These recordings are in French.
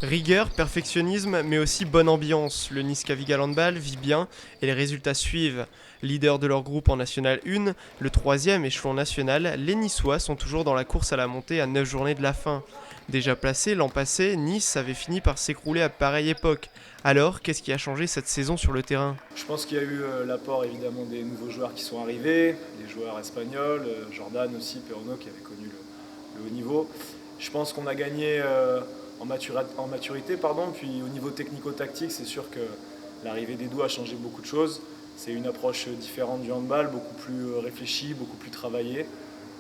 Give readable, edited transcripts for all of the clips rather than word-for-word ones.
Rigueur, perfectionnisme, mais aussi bonne ambiance. Le Nice Cavigal Handball vit bien et les résultats suivent. Leader de leur groupe en National 1, le troisième échelon national, les Niçois sont toujours dans la course à la montée à 9 journées de la fin. Déjà placé l'an passé, Nice avait fini par s'écrouler à pareille époque. Alors, qu'est-ce qui a changé cette saison sur le terrain ? Je pense qu'il y a eu l'apport évidemment des nouveaux joueurs qui sont arrivés, des joueurs espagnols, Jordan aussi, Perono qui avait connu le haut niveau. Je pense qu'on a gagné en maturité, puis au niveau technico-tactique, c'est sûr que l'arrivée d'Edu a changé beaucoup de choses. C'est une approche différente du handball, beaucoup plus réfléchie, beaucoup plus travaillée.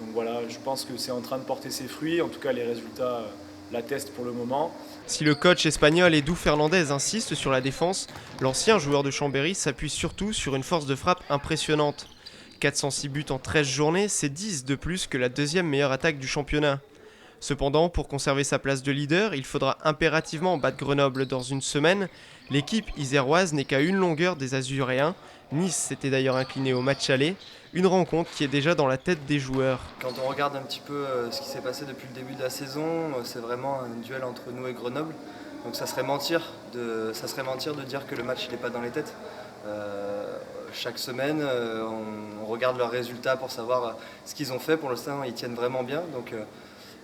Donc voilà, je pense que c'est en train de porter ses fruits, en tout cas les résultats l'attestent pour le moment. Si le coach espagnol Edu Fernandez insiste sur la défense, l'ancien joueur de Chambéry s'appuie surtout sur une force de frappe impressionnante. 406 buts en 13 journées, c'est 10 de plus que la deuxième meilleure attaque du championnat. Cependant, pour conserver sa place de leader, il faudra impérativement battre Grenoble dans une semaine. L'équipe iséroise n'est qu'à une longueur des Azuréens. Nice s'était d'ailleurs incliné au match aller, une rencontre qui est déjà dans la tête des joueurs. Quand on regarde un petit peu ce qui s'est passé depuis le début de la saison, c'est vraiment un duel entre nous et Grenoble. Donc ça serait mentir de dire que le match n'est pas dans les têtes. Chaque semaine, on regarde leurs résultats pour savoir ce qu'ils ont fait. Pour l'instant, ils tiennent vraiment bien. Donc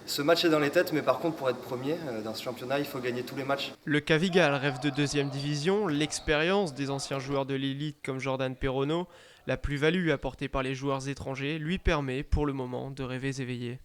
ce match est dans les têtes, mais par contre, pour être premier dans ce championnat, il faut gagner tous les matchs. Le Cavigal rêve de deuxième division, l'expérience des anciens joueurs de l'élite comme Jordan Perono, la plus-value apportée par les joueurs étrangers lui permet pour le moment de rêver éveillé.